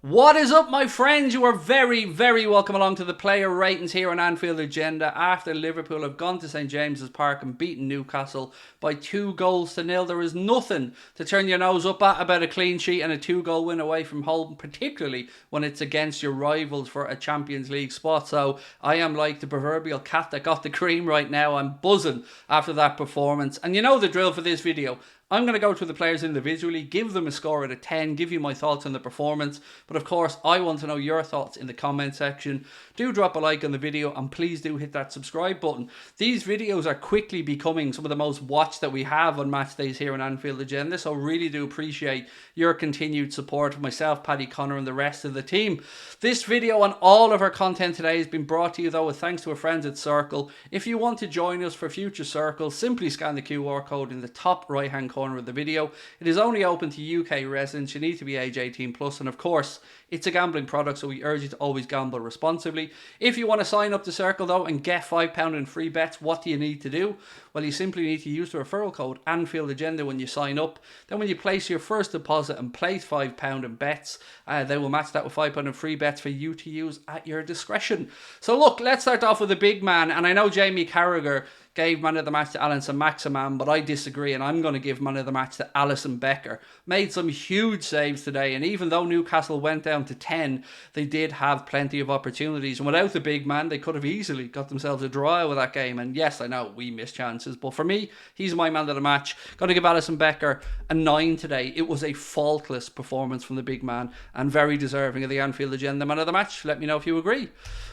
What is up, my friends? You are very, very welcome along to the player ratings here on Anfield Agenda after Liverpool have gone to St James's Park and beaten Newcastle by 2-0. There is nothing to turn your nose up at about a clean sheet and a 2-goal win away from home, particularly when it's against your rivals for a Champions League spot. So I am like the proverbial cat that got the cream right now. I'm buzzing after that performance. And you know the drill for this video. I'm going to go through the players individually, give them a score out of 10, give you my thoughts on the performance. But of course, I want to know your thoughts in the comment section. Do drop a like on the video and please do hit that subscribe button. These videos are quickly becoming some of the most watched that we have on match days here on Anfield Agenda. So really do appreciate your continued support of myself, Paddy Connor and the rest of the team. This video and all of our content today has been brought to you though with thanks to our friends at Circl. If you want to join us for future Circles, simply scan the QR code in the top right hand corner of the video. It is only open to UK residents. You need to be age 18 plus, and of course it's a gambling product, so we urge you to always gamble responsibly. If you want to sign up to Circl though and get £5 in free bets, what do you need to do? Well, you simply need to use the referral code anfieldagenda when you sign up. Then when you place your first deposit and place £5 in bets, they will match that with £5 in free bets for you to use at your discretion. So look, let's start off with the big man, and I know Jamie Carragher gave man of the match to Alison Maximan, but I disagree and I'm going to give man of the match to Alisson Becker. Made some huge saves today, and even though Newcastle went down to 10, they did have plenty of opportunities, and without the big man they could have easily got themselves a draw with that game. And yes, I know we missed chances, but for me, he's my man of the match. Got to give Alisson Becker a 9 today. It was a faultless performance from the big man and very deserving of the Anfield Agenda man of the match. Let me know if you agree.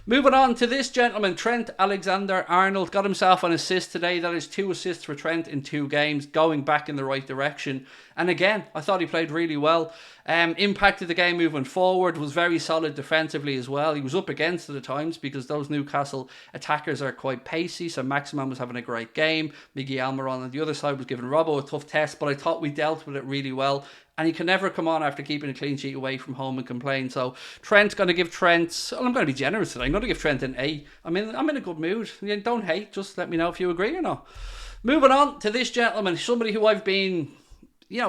Moving on to this gentleman, Trent Alexander-Arnold got himself an assist today. That is 2 assists for Trent in 2 games, going back in the right direction. And again, I thought he played really well. Impacted the game moving forward, was very solid defensively as well. He was up against it at times because those Newcastle attackers are quite pacey, so Maximan was having a great game. Miguel Almiron on the other side was giving Robbo a tough test, but I thought we dealt with it really well. And he can never come on after keeping a clean sheet away from home and complain. So Trent's going to give Trent, well, I'm going to be generous today. I'm going to give Trent an A. I'm in a good mood. Don't hate, just let me know if you agree or not. Moving on to this gentleman, somebody who I've been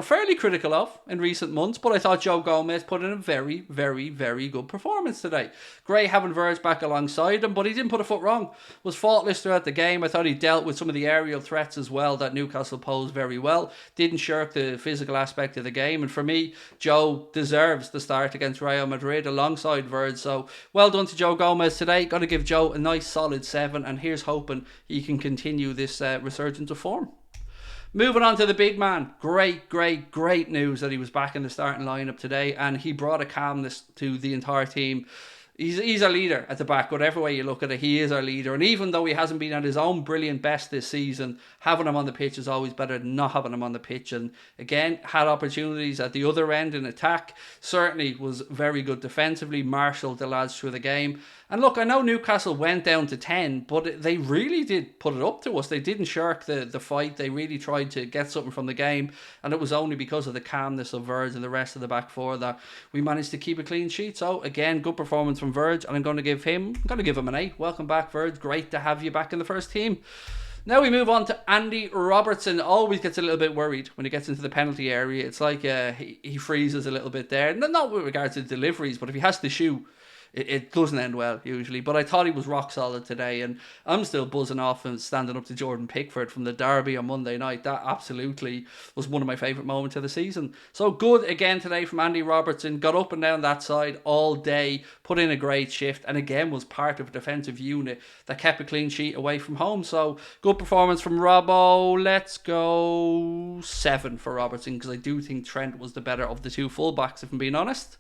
fairly critical of in recent months, but I thought Joe Gomez put in a very, very, very good performance today. Great having Verge back alongside him, but he didn't put a foot wrong. Was faultless throughout the game. I thought he dealt with some of the aerial threats as well that Newcastle posed very well. Didn't shirk the physical aspect of the game, and for me, Joe deserves the start against Real Madrid alongside Verge. So well done to Joe Gomez today. Got to give Joe a nice solid 7, and here's hoping he can continue this resurgence of form. Moving on to the big man. Great news that he was back in the starting lineup today, and he brought a calmness to the entire team. He's our leader at the back. Whatever way you look at it, he is our leader. And even though he hasn't been at his own brilliant best this season, having him on the pitch is always better than not having him on the pitch. And again, had opportunities at the other end in attack. Certainly was very good defensively. Marshalled the lads through the game. And look, I know Newcastle went down to 10, but they really did put it up to us. They didn't shirk the fight. They really tried to get something from the game. And it was only because of the calmness of Verge and the rest of the back four that we managed to keep a clean sheet. So again, good performance from Verge, and I'm going to give him an 8. Welcome back, Verge. Great to have you back in the first team. Now we move on to Andy Robertson. Always gets a little bit worried when he gets into the penalty area. It's like he freezes a little bit there. Not with regards to deliveries, but if he has to shoot, it doesn't end well usually. But I thought he was rock solid today, and I'm still buzzing off and standing up to Jordan Pickford from the derby on Monday night. That absolutely was one of my favourite moments of the season. So good again today from Andy Robertson. Got up and down that side all day, put in a great shift, and again was part of a defensive unit that kept a clean sheet away from home. So good performance from Robbo. Let's go 7 for Robertson, because I do think Trent was the better of the 2 fullbacks, if I'm being honest.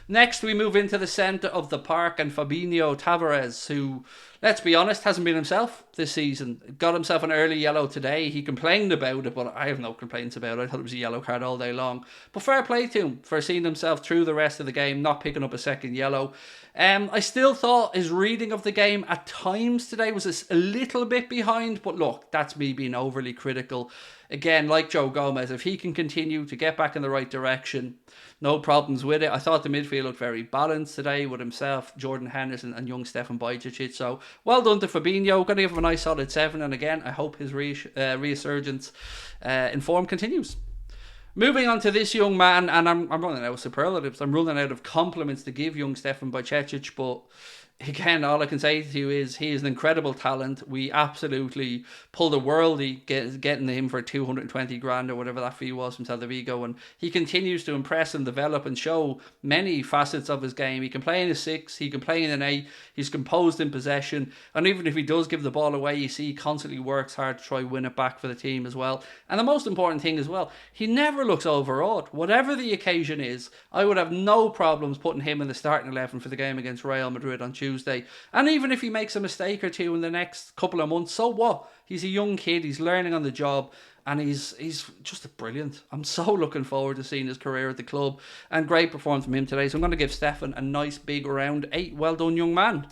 Next, we move into the centre of the park, and Fabinho Tavares, who, let's be honest, hasn't been himself this season. Got himself an early yellow today. He complained about it, but I have no complaints about it. I thought it was a yellow card all day long. But fair play to him for seeing himself through the rest of the game, not picking up a second yellow. I still thought his reading of the game at times today was a little bit behind, but look, that's me being overly critical. Again, like Joe Gomez, if he can continue to get back in the right direction, no problems with it. I thought the midfield looked very balanced today with himself, Jordan Henderson and young Stefan Bajcetic. So well done to Fabinho. Going to give him a nice solid 7. And again, I hope his resurgence in form continues. Moving on to this young man, and I'm running out of superlatives. I'm running out of compliments to give young Stefan Bajcetic, but again, all I can say to you is he is an incredible talent. We absolutely pulled a worldie getting him for 220 grand or whatever that fee was from Celta Vigo, and he continues to impress and develop and show many facets of his game. He can play in a 6, he can play in an 8, he's composed in possession, and even if he does give the ball away, you see he constantly works hard to try win it back for the team as well. And the most important thing as well, he never looks overawed. Whatever the occasion is, I would have no problems putting him in the starting 11 for the game against Real Madrid on Tuesday. And even if he makes a mistake or two in the next couple of months, so what? He's a young kid, he's learning on the job, and he's just brilliant. I'm so looking forward to seeing his career at the club, and great performance from him today. So I'm going to give Stefan a nice big round 8. Well done, young man.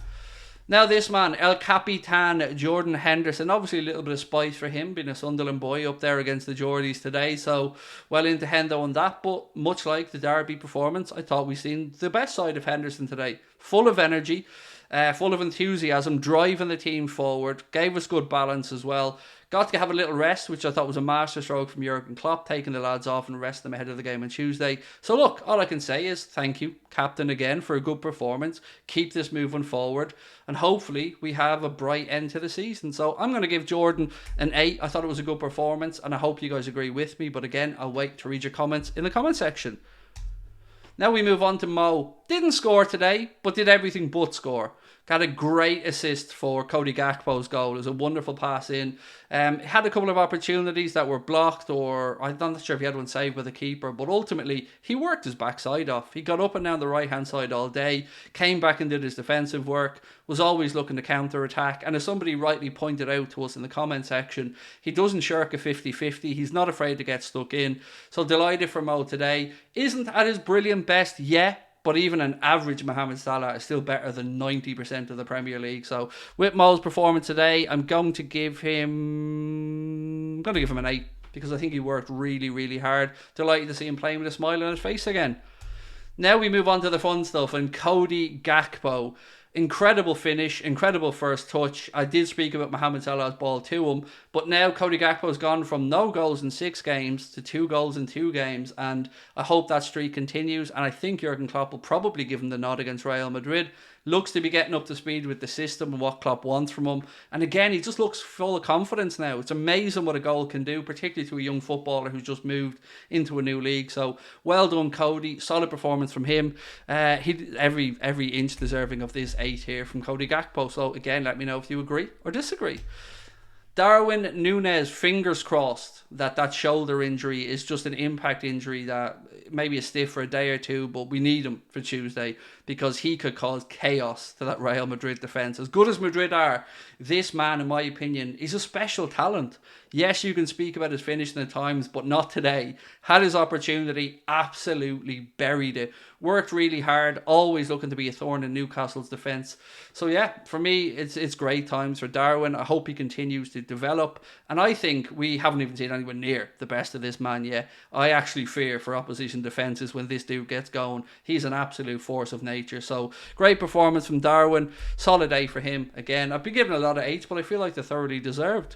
Now this man, El Capitan Jordan Henderson, obviously a little bit of spice for him, being a Sunderland boy up there against the Geordies today, so well into Hendo on that, but much like the Derby performance, I thought we've seen the best side of Henderson today. Full of energy, full of enthusiasm, driving the team forward, gave us good balance as well. Got to have a little rest, which I thought was a masterstroke from Jurgen Klopp, taking the lads off and resting them ahead of the game on Tuesday. So look, all I can say is thank you, captain, again, for a good performance. Keep this moving forward, and hopefully we have a bright end to the season. So I'm going to give Jordan an 8. I thought it was a good performance, and I hope you guys agree with me. But again, I'll wait to read your comments in the comment section. Now we move on to Mo. Didn't score today, but did everything but score. Got a great assist for Cody Gakpo's goal. It was a wonderful pass in. Had a couple of opportunities that were blocked, or I'm not sure if he had one saved by the keeper, but ultimately he worked his backside off. He got up and down the right hand side all day, came back and did his defensive work, was always looking to counter attack, and as somebody rightly pointed out to us in the comment section, he doesn't shirk a 50-50. He's not afraid to get stuck in. So delighted for Mo today. Isn't at his brilliant best yet, but even an average Mohamed Salah is still better than 90% of the Premier League. So with Mo's performance today, I'm going to give him an 8, because I think he worked really, really hard. Delighted to see him playing with a smile on his face again. Now we move on to the fun stuff, and Cody Gakpo. Incredible finish, incredible first touch. I did speak about Mohamed Salah's ball to him, but now Cody Gakpo's gone from no goals in 6 games to 2 goals in 2 games, and I hope that streak continues, and I think Jurgen Klopp will probably give him the nod against Real Madrid. Looks to be getting up to speed with the system and what Klopp wants from him, and again, he just looks full of confidence now. It's amazing what a goal can do, particularly to a young footballer who's just moved into a new league. So well done, Cody. Solid performance from him. He every inch deserving of this 8 here from Cody Gakpo. So again, let me know if you agree or disagree. Darwin Núñez, fingers crossed that shoulder injury is just an impact injury that maybe is stiff for a day or two, but we need him for Tuesday, because he could cause chaos to that Real Madrid defence. As good as Madrid are, this man, in my opinion, is a special talent. Yes, you can speak about his finishing at times, but not today. Had his opportunity, absolutely buried it. Worked really hard, always looking to be a thorn in Newcastle's defence. So yeah, for me, it's great times for Darwin. I hope he continues to develop, and I think we haven't even seen anywhere near the best of this man yet. I actually fear for opposition defences when this dude gets going. He's an absolute force of nature. So great performance from Darwin. Solid 8 for him. Again, I've been given a lot of 8s, but I feel like they're thoroughly deserved.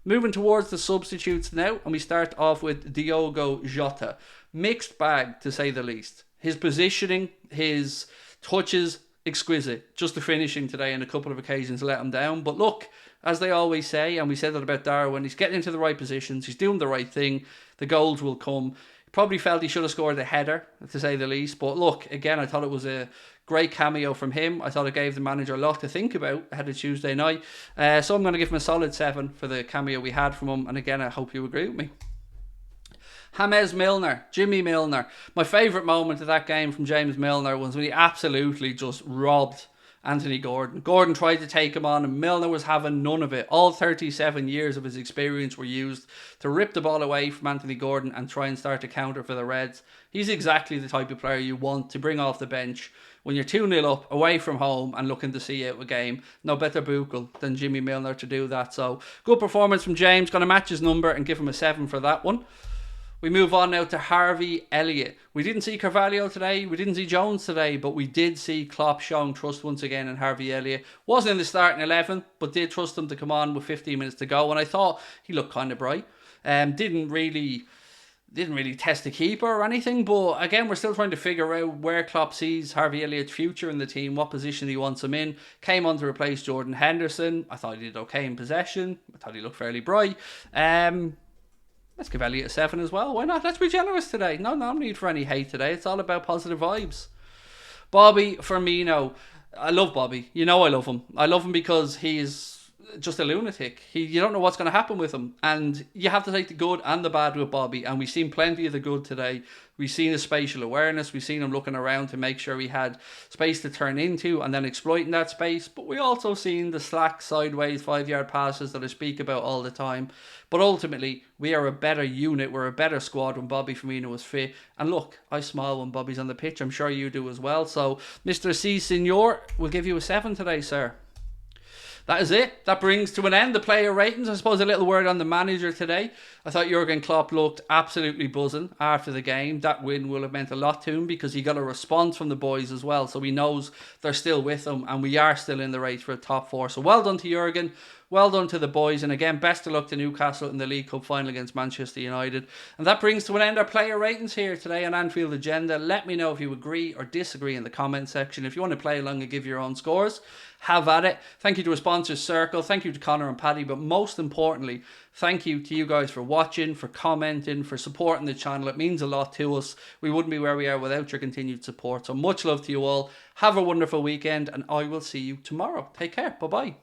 Moving towards the substitutes now, and we start off with Diogo Jota. Mixed bag, to say the least. His positioning, his touches, exquisite. Just the finishing today on a couple of occasions let him down. But look, as they always say, and we said that about Darwin, he's getting into the right positions, he's doing the right thing, the goals will come. Probably felt he should have scored a header, to say the least. But look, again, I thought it was a great cameo from him. I thought it gave the manager a lot to think about ahead of Tuesday night. So I'm going to give him a solid 7 for the cameo we had from him. And again, I hope you agree with me. James Milner, Jimmy Milner. My favourite moment of that game from James Milner was when he absolutely just robbed Anthony Gordon. Gordon tried to take him on, and Milner was having none of it. All 37 years of his experience were used to rip the ball away from Anthony Gordon and try and start a counter for the Reds. He's exactly the type of player you want to bring off the bench when you're 2-0 up, away from home, and looking to see out a game. No better buckle than Jimmy Milner to do that. So, good performance from James. Going to match his number and give him a 7 for that one. We move on now to Harvey Elliott. We didn't see Carvalho today, we didn't see Jones today, but we did see Klopp showing trust once again in Harvey Elliott. Wasn't in the starting 11, but did trust him to come on with 15 minutes to go, and I thought he looked kind of bright. Didn't really Didn't really test the keeper or anything, but again, we're still trying to figure out where Klopp sees Harvey Elliott's future in the team, what position he wants him in. Came on to replace Jordan Henderson. I thought he did okay in possession. I thought he looked fairly bright. Let's give Elliott a 7 as well. Why not? Let's be generous today. No need for any hate today. It's all about positive vibes. Bobby Firmino. I love Bobby. You know I love him. I love him because he's just a lunatic. You don't know what's going to happen with him, and you have to take the good and the bad with Bobby, and we've seen plenty of the good today. We've seen his spatial awareness, we've seen him looking around to make sure he had space to turn into and then exploiting that space, but we also seen the slack sideways 5-yard passes that I speak about all the time. But ultimately, we are a better unit, we're a better squad when Bobby Firmino is fit, and look, I smile when Bobby's on the pitch. I'm sure you do as well. So Mr. C Senor will give you a 7 today, sir. That is it. That brings to an end the player ratings. I suppose a little word on the manager today. I thought Jurgen Klopp looked absolutely buzzing after the game. That win will have meant a lot to him because he got a response from the boys as well. So he knows they're still with him and we are still in the race for a top 4. So well done to Jurgen. Well done to the boys. And again, best of luck to Newcastle in the League Cup final against Manchester United. And that brings to an end our player ratings here today on Anfield Agenda. Let me know if you agree or disagree in the comment section. If you want to play along and give your own scores, have at it. Thank you to our sponsors, Circl. Thank you to Connor and Paddy. But most importantly, thank you to you guys for watching, for commenting, for supporting the channel. It means a lot to us. We wouldn't be where we are without your continued support. So much love to you all. Have a wonderful weekend and I will see you tomorrow. Take care. Bye-bye.